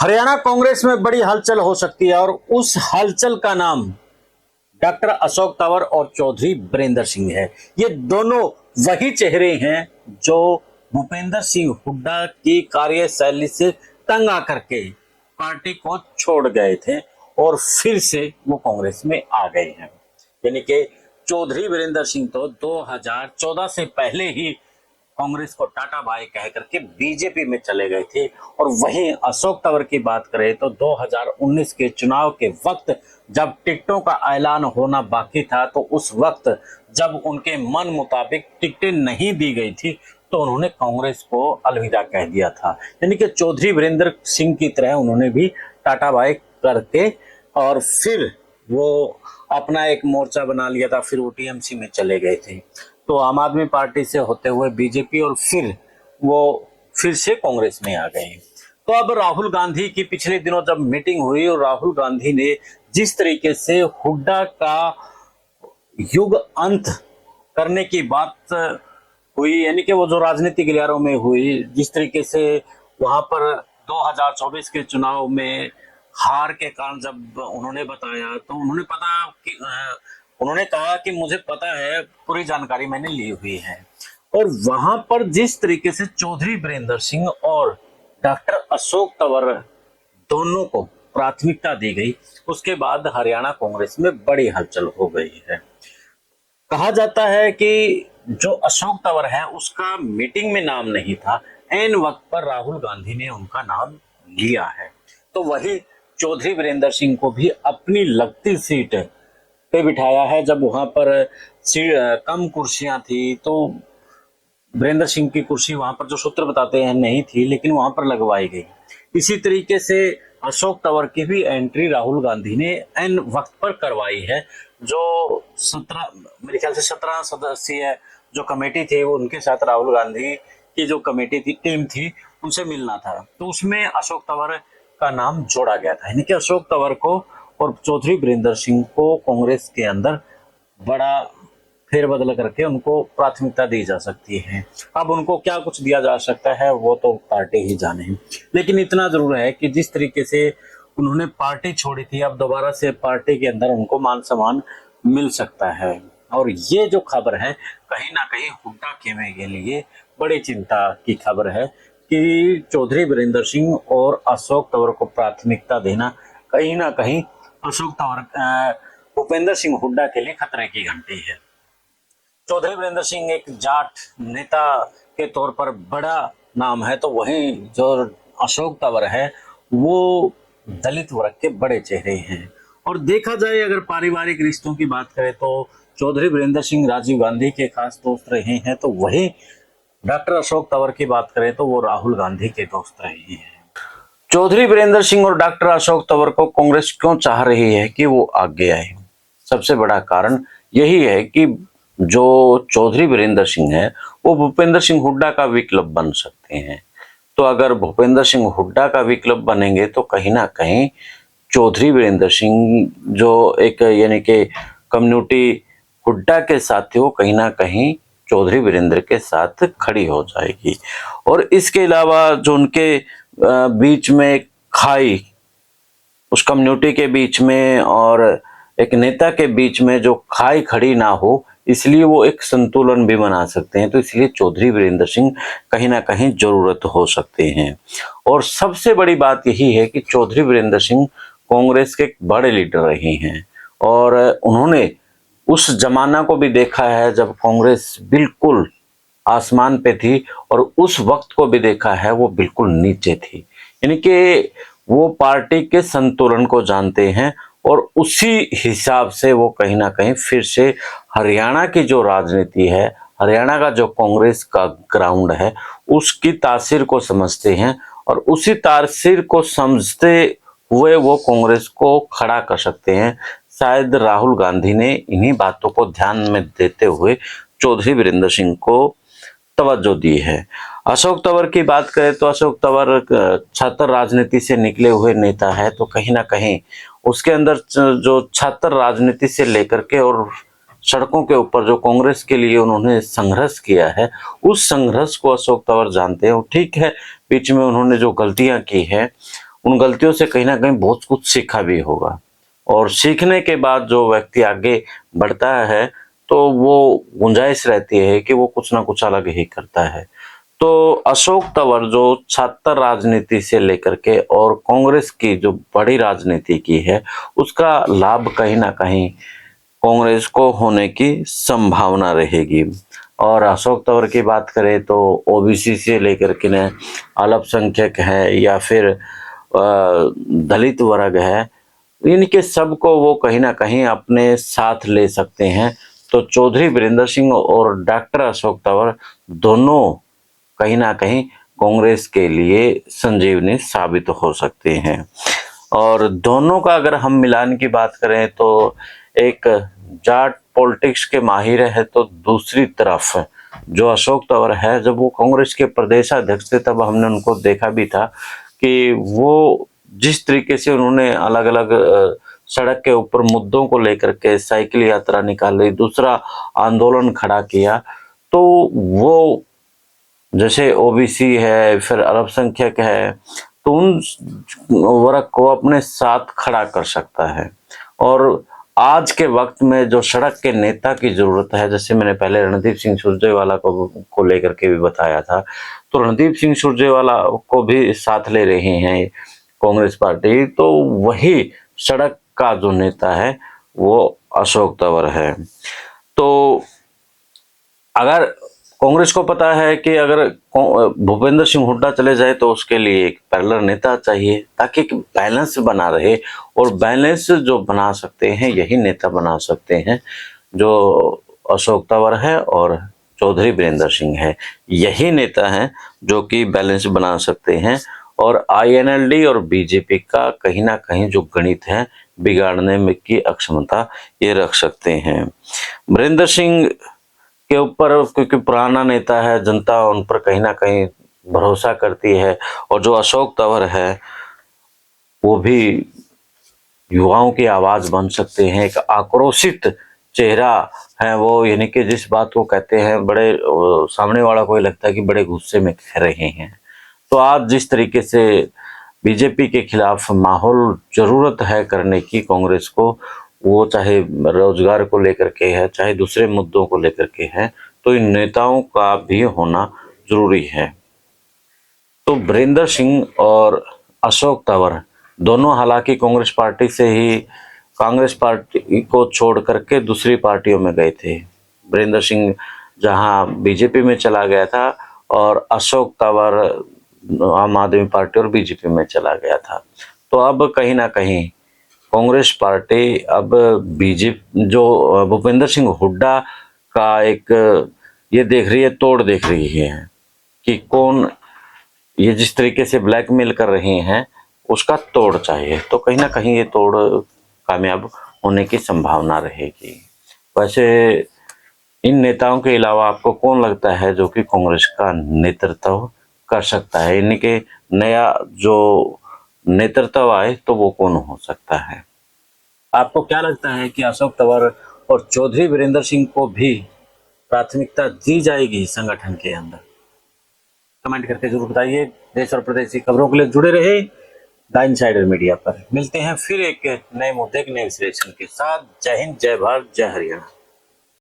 हरियाणा कांग्रेस में बड़ी हलचल हो सकती है और उस हलचल का नाम डॉक्टर अशोक तंवर और चौधरी बीरेंद्र सिंह है। ये दोनों वही चेहरे हैं जो भूपेंद्र सिंह हुड्डा की कार्यशैली से तंग आकर के पार्टी को छोड़ गए थे और फिर से वो कांग्रेस में आ गए हैं। यानी कि चौधरी बीरेंद्र सिंह तो 2014 से पहले ही कांग्रेस को टाटा भाई कह करके बीजेपी में चले गए थे। और वहीं अशोक तंवर की बात करें तो 2019 के चुनाव के वक्त जब टिकटों का ऐलान होना बाकी था, तो उस वक्त जब उनके मन मुताबिक टिकटें नहीं दी गई थी तो उन्होंने कांग्रेस को अलविदा कह दिया था। यानी कि चौधरी बीरेंद्र सिंह की तरह उन्होंने भी टाटा भाई करके और फिर वो अपना एक मोर्चा बना लिया था, फिर वो टीएमसी में चले गए थे। तो आम आदमी पार्टी से होते हुए बीजेपी और फिर वो फिर से कांग्रेस में आ गए। तो अब राहुल गांधी की पिछले दिनों जब मीटिंग हुई और राहुल गांधी ने जिस तरीके से हुड्डा का युग अंत करने की बात हुई, यानी कि वो जो राजनीतिक गलियारों में हुई, जिस तरीके से वहां पर 2024 के चुनाव में हार के कारण जब उन्होंने बताया तो उन्होंने कहा कि मुझे पता है, पूरी जानकारी मैंने ली हुई है। और वहां पर जिस तरीके से चौधरी बीरेंद्र सिंह और डॉक्टर अशोक तंवर दोनों को प्राथमिकता दी गई, उसके बाद हरियाणा कांग्रेस में बड़ी हलचल हो गई है। कहा जाता है कि जो अशोक तंवर है उसका मीटिंग में नाम नहीं था, ऐन वक्त पर राहुल गांधी ने उनका नाम लिया है। तो वही चौधरी बीरेंद्र सिंह को भी अपनी लगती सीट पे बिठाया है। जब वहां पर कम कुर्सियां थी तो बीरेंद्र सिंह की कुर्सी वहां पर जो सूत्र बताते हैं नहीं थी, लेकिन वहां पर लगवाई गई। इसी तरीके से अशोक तंवर की भी एंट्री राहुल गांधी ने एन वक्त पर करवाई है। जो 17 मेरे ख्याल से 17 सदस्यीय जो कमेटी थी, वो उनके साथ राहुल गांधी की जो कमेटी थी, टीम थी, उनसे मिलना था, तो उसमें अशोक तंवर का नाम जोड़ा गया था। यानी कि अशोक तंवर को और चौधरी बीरेंद्र सिंह को कांग्रेस के अंदर बड़ा फेरबदल करके उनको प्राथमिकता दी जा सकती है। अब उनको क्या कुछ दिया जा सकता है वो तो पार्टी ही जाने। लेकिन इतना जरूर है कि जिस तरीके से उन्होंने पार्टी छोड़ी थी, अब दोबारा से पार्टी के अंदर उनको मान सम्मान मिल सकता है। और ये जो खबर है कहीं ना कहीं हुड्डा खेमे के लिए बड़ी चिंता की खबर है कि चौधरी बीरेंद्र सिंह और अशोक तंवर को प्राथमिकता देना कहीं ना कहीं अशोक तंवर भूपेंद्र सिंह हुड्डा के लिए खतरे की घंटी है। चौधरी बीरेंद्र सिंह एक जाट नेता के तौर पर बड़ा नाम है, तो वहीं जो अशोक तंवर है वो दलित वर्ग के बड़े चेहरे हैं। और देखा जाए अगर पारिवारिक रिश्तों की बात करें तो चौधरी बीरेंद्र सिंह राजीव गांधी के खास दोस्त रहे हैं, तो वहीं डॉक्टर अशोक तंवर की बात करें तो वो राहुल गांधी के दोस्त रहे हैं। चौधरी बीरेंद्र सिंह और डॉक्टर अशोक तंवर को कांग्रेस क्यों चाह रही है कि वो आगे आए? सबसे बड़ा कारण यही है कि जो चौधरी बीरेंद्र सिंह है वो भूपेंद्र सिंह हुड्डा का विकल्प बन सकते हैं। तो अगर भूपेंद्र सिंह हुड्डा का विकल्प बनेंगे तो कहीं ना कहीं चौधरी बीरेंद्र सिंह जो एक यानी कि कम्युनिटी हुड्डा के साथ थी, वो कहीं ना कहीं चौधरी बीरेंद्र के साथ खड़ी हो जाएगी। और इसके अलावा जो उनके बीच में खाई, उस कम्युनिटी के बीच में और एक नेता के बीच में जो खाई खड़ी ना हो, इसलिए वो एक संतुलन भी बना सकते हैं। तो इसलिए चौधरी बीरेंद्र सिंह कहीं ना कहीं जरूरत हो सकते हैं। और सबसे बड़ी बात यही है कि चौधरी बीरेंद्र सिंह कांग्रेस के एक बड़े लीडर रहे हैं और उन्होंने उस जमाना को भी देखा है जब कांग्रेस बिल्कुल आसमान पे थी, और उस वक्त को भी देखा है वो बिल्कुल नीचे थी। यानी कि वो पार्टी के संतुलन को जानते हैं और उसी हिसाब से वो कहीं ना कहीं फिर से हरियाणा की जो राजनीति है, हरियाणा का जो कांग्रेस का ग्राउंड है, उसकी तासीर को समझते हैं और उसी तासीर को समझते हुए वो कांग्रेस को खड़ा कर सकते हैं। शायद राहुल गांधी ने इन्हीं बातों को ध्यान में देते हुए चौधरी बीरेंद्र सिंह को तवज्जो दी है। अशोक तंवर की बात करें तो अशोक तंवर छात्र राजनीति से निकले हुए नेता है, तो कहीं ना कहीं उसके अंदर जो छात्र राजनीति से लेकर के और सड़कों के ऊपर जो कांग्रेस के लिए उन्होंने संघर्ष किया है, उस संघर्ष को अशोक तंवर जानते हैं। ठीक है, बीच में उन्होंने जो गलतियां की है उन गलतियों से कहीं ना कहीं बहुत कुछ सीखा भी होगा, और सीखने के बाद जो व्यक्ति आगे बढ़ता है तो वो गुंजाइश रहती है कि वो कुछ ना कुछ अलग ही करता है। तो अशोक तंवर जो छात्र राजनीति से लेकर के और कांग्रेस की जो बड़ी राजनीति की है, उसका लाभ कहीं ना कहीं कांग्रेस को होने की संभावना रहेगी। और अशोक तंवर की बात करें तो ओबीसी से लेकर के न अल्पसंख्यक है या फिर दलित वर्ग है, इनके सबको वो कहीं ना कहीं अपने साथ ले सकते हैं। तो चौधरी वीरेंद्र सिंह और डॉक्टर अशोक तंवर दोनों कहीं ना कहीं कांग्रेस के लिए संजीवनी साबित हो सकते हैं। और दोनों का अगर हम मिलान की बात करें तो एक जाट पॉलिटिक्स के माहिर है, तो दूसरी तरफ जो अशोक तंवर है, जब वो कांग्रेस के प्रदेश अध्यक्ष थे तब हमने उनको देखा भी था कि वो जिस तरीके से उन्होंने अलग अलग सड़क के ऊपर मुद्दों को लेकर के साइकिल यात्रा निकाली, दूसरा आंदोलन खड़ा किया, तो वो जैसे ओबीसी है फिर अल्पसंख्यक है, तो उन वर्ग को अपने साथ खड़ा कर सकता है। और आज के वक्त में जो सड़क के नेता की जरूरत है, जैसे मैंने पहले रणदीप सिंह सुरजेवाला को लेकर के भी बताया था, तो रणदीप सिंह सुरजेवाला को भी साथ ले रहे हैं कांग्रेस पार्टी, तो वही सड़क का जो नेता है वो अशोक तंवर है। तो अगर कांग्रेस को पता है कि अगर भूपेंद्र सिंह हुड्डा चले जाए तो उसके लिए एक पैरेलल नेता चाहिए ताकि एक बैलेंस बना रहे, और बैलेंस जो बना सकते हैं यही नेता बना सकते हैं, जो अशोक तंवर है और चौधरी वीरेंद्र सिंह है, यही नेता हैं जो कि बैलेंस बना सकते हैं। और आईएनएलडी और बीजेपी का कहीं ना कहीं जो गणित है बिगाड़ने में की अक्षमता ये रख सकते हैं। वीरेंद्र सिंह के ऊपर क्योंकि पुराना नेता है, जनता उन पर कहीं ना कहीं भरोसा करती है, और जो अशोक तंवर है वो भी युवाओं की आवाज बन सकते हैं, एक आक्रोशित चेहरा है वो, यानी कि जिस बात को कहते हैं बड़े सामने वाला को लगता है कि बड़े गुस्से में कह रहे हैं। तो आज जिस तरीके से बीजेपी के खिलाफ माहौल जरूरत है करने की कांग्रेस को, वो चाहे रोजगार को लेकर के है चाहे दूसरे मुद्दों को लेकर के है, तो इन नेताओं का भी होना जरूरी है। तो वीरेंद्र सिंह और अशोक तंवर दोनों हालांकि कांग्रेस पार्टी से ही कांग्रेस पार्टी को छोड़ करके दूसरी पार्टियों में गए थे। वीरेंद्र सिंह जहां बीजेपी में चला गया था और अशोक तंवर आम आदमी पार्टी और बीजेपी में चला गया था। तो अब कहीं ना कहीं कांग्रेस पार्टी अब बीजेपी जो भूपेंद्र सिंह हुड्डा का एक ये देख रही है, तोड़ देख रही है कि कौन ये जिस तरीके से ब्लैकमेल कर रहे हैं उसका तोड़ चाहिए, तो कहीं ना कहीं ये तोड़ कामयाब होने की संभावना रहेगी। वैसे इन नेताओं के अलावा आपको कौन लगता है जो कि कांग्रेस का नेतृत्व कर सकता है, इनके नया जो नेतृत्व आए तो वो कौन हो सकता है? आपको क्या लगता है कि अशोक तंवर और चौधरी वीरेंद्र सिंह को भी प्राथमिकता दी जाएगी संगठन के अंदर? कमेंट करके जरूर बताइए। देश और प्रदेश की खबरों के लिए जुड़े रहे द इनसाइडर मीडिया पर। मिलते हैं फिर एक नए मुद्दे के नए विश्लेषण के साथ। जय हिंद, जय भारत, जय हरियाणा।